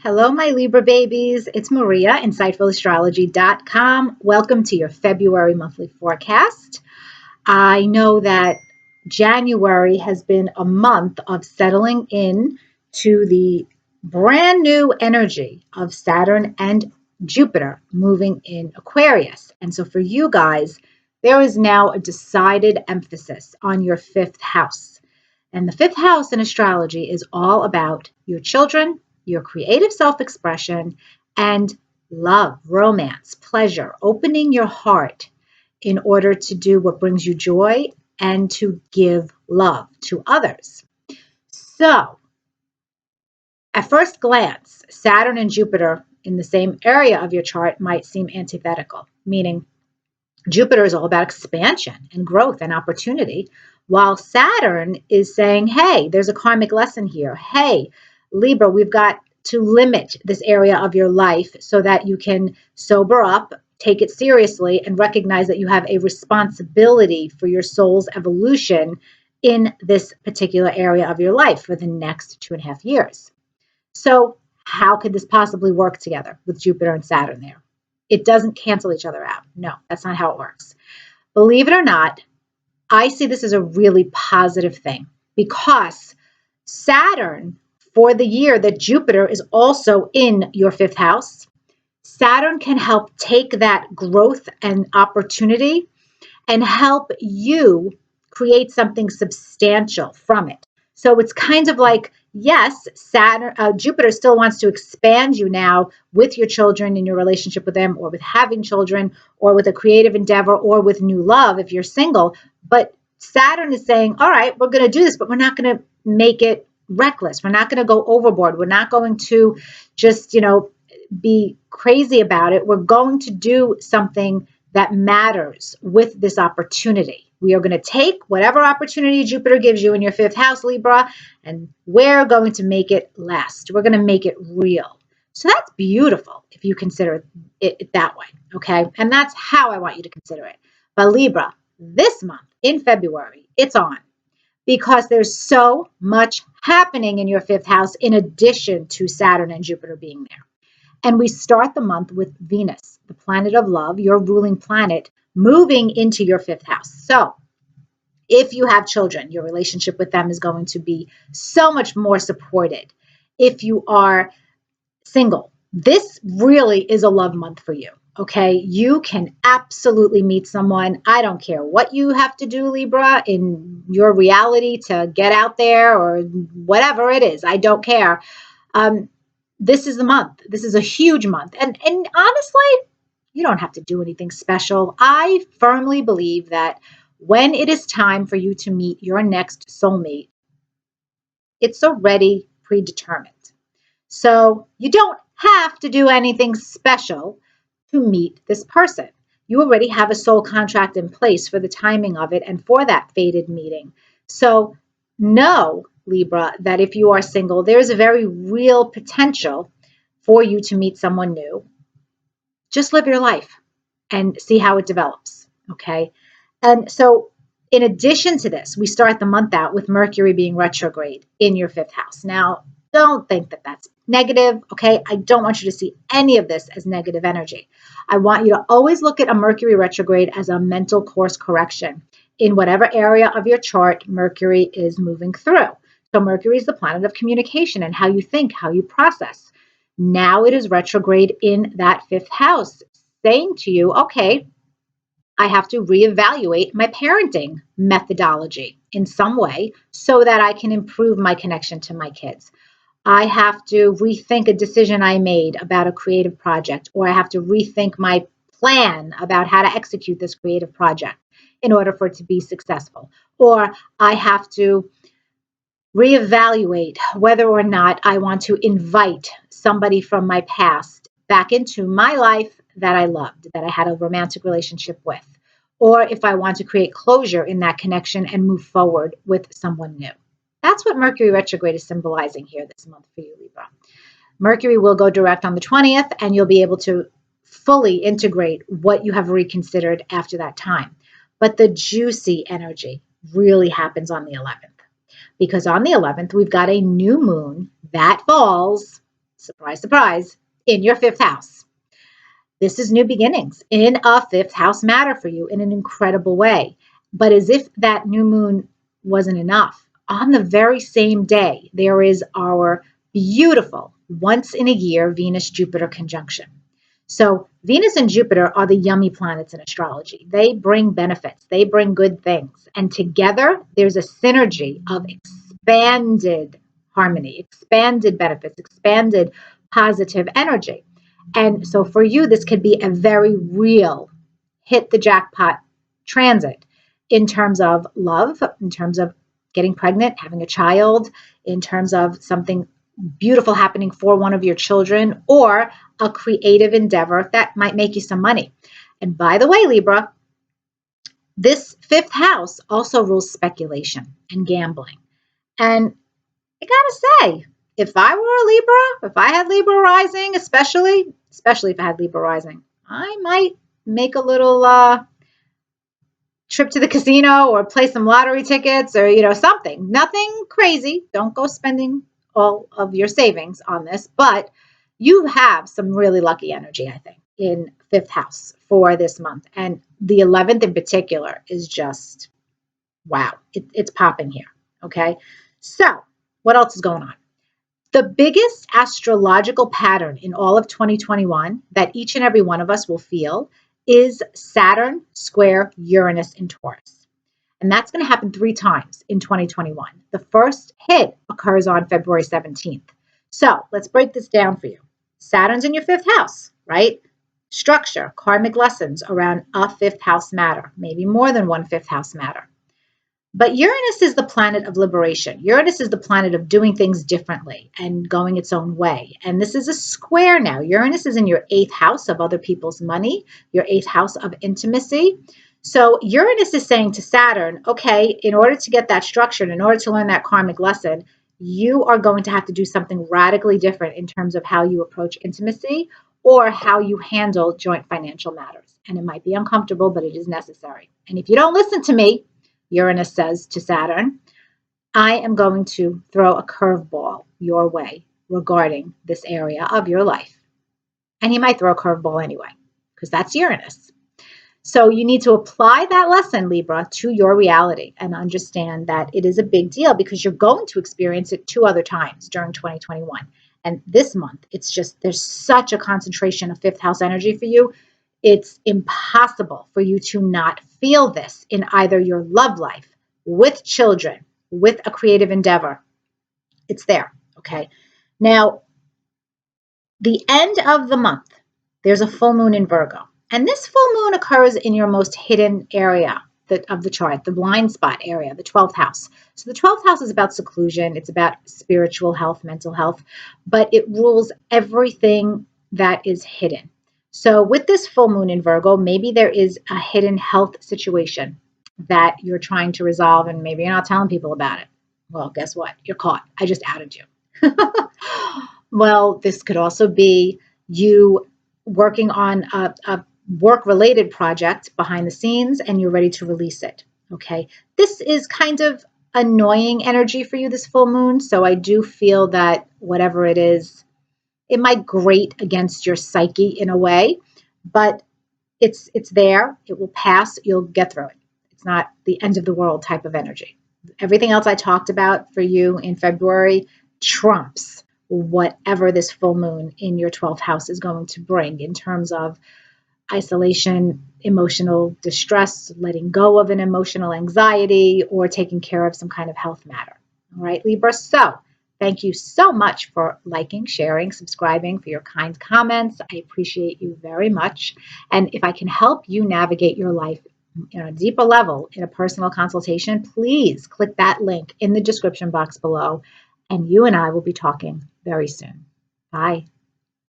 Hello, my Libra babies. It's Maria, insightfulastrology.com. Welcome to your February monthly forecast. I know that January has been a month of settling in to the brand new energy of Saturn and Jupiter moving in Aquarius. And so for you guys, there is now a decided emphasis on your fifth house. And the fifth house in astrology is all about your children, your creative self-expression, and love, romance, pleasure, opening your heart in order to do what brings you joy and to give love to others. So, at first glance, Saturn and Jupiter in the same area of your chart might seem antithetical, meaning Jupiter is all about expansion and growth and opportunity, while Saturn is saying, hey, there's a karmic lesson here. Hey, Libra, we've got to limit this area of your life so that you can sober up, take it seriously, and recognize that you have a responsibility for your soul's evolution in this particular area of your life for the next 2.5 years. So how could this possibly work together with Jupiter and Saturn there? It doesn't cancel each other out. No, that's not how it works. Believe it or not, I see this as a really positive thing because Saturn, for the year that Jupiter is also in your fifth house, Saturn can help take that growth and opportunity and help you create something substantial from it. So it's kind of like, yes, Jupiter still wants to expand you now with your children in your relationship with them, or with having children, or with a creative endeavor, or with new love if you're single. But Saturn is saying, all right, we're going to do this, but we're not going to make it reckless. We're not going to go overboard. We're not going to just, be crazy about it. We're going to do something that matters with this opportunity. We are going to take whatever opportunity Jupiter gives you in your fifth house, Libra, and we're going to make it last. We're going to make it real. So that's beautiful if you consider it that way, okay? And that's how I want you to consider it. But Libra, this month in February, it's on because there's so much happening in your fifth house in addition to Saturn and Jupiter being there. And we start the month with Venus, the planet of love, your ruling planet, moving into your fifth house. So if you have children, your relationship with them is going to be so much more supported. If you are single, this really is a love month for you. Okay, you can absolutely meet someone. I don't care what you have to do, Libra, in your reality to get out there or whatever it is. I don't care. This is the month. This is a huge month. And honestly, you don't have to do anything special. I firmly believe that when it is time for you to meet your next soulmate, it's already predetermined. So you don't have to do anything special to meet this person. You already have a soul contract in place for the timing of it and for that fated meeting. So know, Libra, that if you are single, there's a very real potential for you to meet someone new. Just live your life and see how it develops, okay? And so in addition to this, we start the month out with Mercury being retrograde in your fifth house. Now, don't think that that's negative, okay? I don't want you to see any of this as negative energy. I want you to always look at a Mercury retrograde as a mental course correction in whatever area of your chart Mercury is moving through. So Mercury is the planet of communication and how you think, how you process. Now it is retrograde in that fifth house, saying to you, okay, I have to reevaluate my parenting methodology in some way so that I can improve my connection to my kids. I have to rethink a decision I made about a creative project, or I have to rethink my plan about how to execute this creative project in order for it to be successful. Or I have to reevaluate whether or not I want to invite somebody from my past back into my life that I loved, that I had a romantic relationship with, or if I want to create closure in that connection and move forward with someone new. That's what Mercury retrograde is symbolizing here this month for you, Libra. Mercury will go direct on the 20th, and you'll be able to fully integrate what you have reconsidered after that time. But the juicy energy really happens on the 11th. Because on the 11th, we've got a new moon that falls surprise, surprise, in your fifth house. This is new beginnings in a fifth house matter for you in an incredible way. But as if that new moon wasn't enough, on the very same day, there is our beautiful once in a year Venus Jupiter conjunction. So Venus and Jupiter are the yummy planets in astrology. They bring benefits, they bring good things. And together, there's a synergy of expanded harmony, expanded benefits, expanded positive energy. And so for you, this could be a very real hit the jackpot transit in terms of love, in terms of getting pregnant, having a child, in terms of something beautiful happening for one of your children, or a creative endeavor that might make you some money. And by the way, Libra, this fifth house also rules speculation and gambling. And I gotta say, if I were a Libra, if I had Libra rising, especially if I had Libra rising, I might make a little trip to the casino or play some lottery tickets or, something. Nothing crazy. Don't go spending all of your savings on this, but you have some really lucky energy, I think, in fifth house for this month. And the 11th in particular is just, wow, it's popping here. Okay. So what else is going on? The biggest astrological pattern in all of 2021 that each and every one of us will feel is Saturn square Uranus in Taurus. And that's going to happen 3 times in 2021. The first hit occurs on February 17th. So let's break this down for you. Saturn's in your fifth house, right? Structure, karmic lessons around a fifth house matter, maybe more than one fifth house matter. But Uranus is the planet of liberation. Uranus is the planet of doing things differently and going its own way. And this is a square now. Uranus is in your 8th house of other people's money, your 8th house of intimacy. So Uranus is saying to Saturn, okay, in order to get that structure, in order to learn that karmic lesson, you are going to have to do something radically different in terms of how you approach intimacy or how you handle joint financial matters. And it might be uncomfortable, but it is necessary. And if you don't listen to me, Uranus says to Saturn, I am going to throw a curveball your way regarding this area of your life. And he might throw a curveball anyway, because that's Uranus. So you need to apply that lesson, Libra, to your reality and understand that it is a big deal because you're going to experience it 2 other times during 2021. And this month, it's just, there's such a concentration of fifth house energy for you. It's impossible for you to not feel this in either your love life, with children, with a creative endeavor. It's there, okay? Now, the end of the month, there's a full moon in Virgo. And this full moon occurs in your most hidden area of the chart, the blind spot area, the 12th house. So the 12th house is about seclusion. It's about spiritual health, mental health, but it rules everything that is hidden. So with this full moon in Virgo, maybe there is a hidden health situation that you're trying to resolve and maybe you're not telling people about it. Well, guess what? You're caught. I just outed you. Well, this could also be you working on a work-related project behind the scenes and you're ready to release it. Okay. This is kind of annoying energy for you, this full moon. So I do feel that whatever it is, it might grate against your psyche in a way, but it's there. It will pass. You'll get through it. It's not the end of the world type of energy. Everything else I talked about for you in February trumps whatever this full moon in your 12th house is going to bring in terms of isolation, emotional distress, letting go of an emotional anxiety, or taking care of some kind of health matter. All right, Libra. So thank you so much for liking, sharing, subscribing, for your kind comments. I appreciate you very much. And if I can help you navigate your life on a deeper level in a personal consultation, please click that link in the description box below. And you and I will be talking very soon. Bye.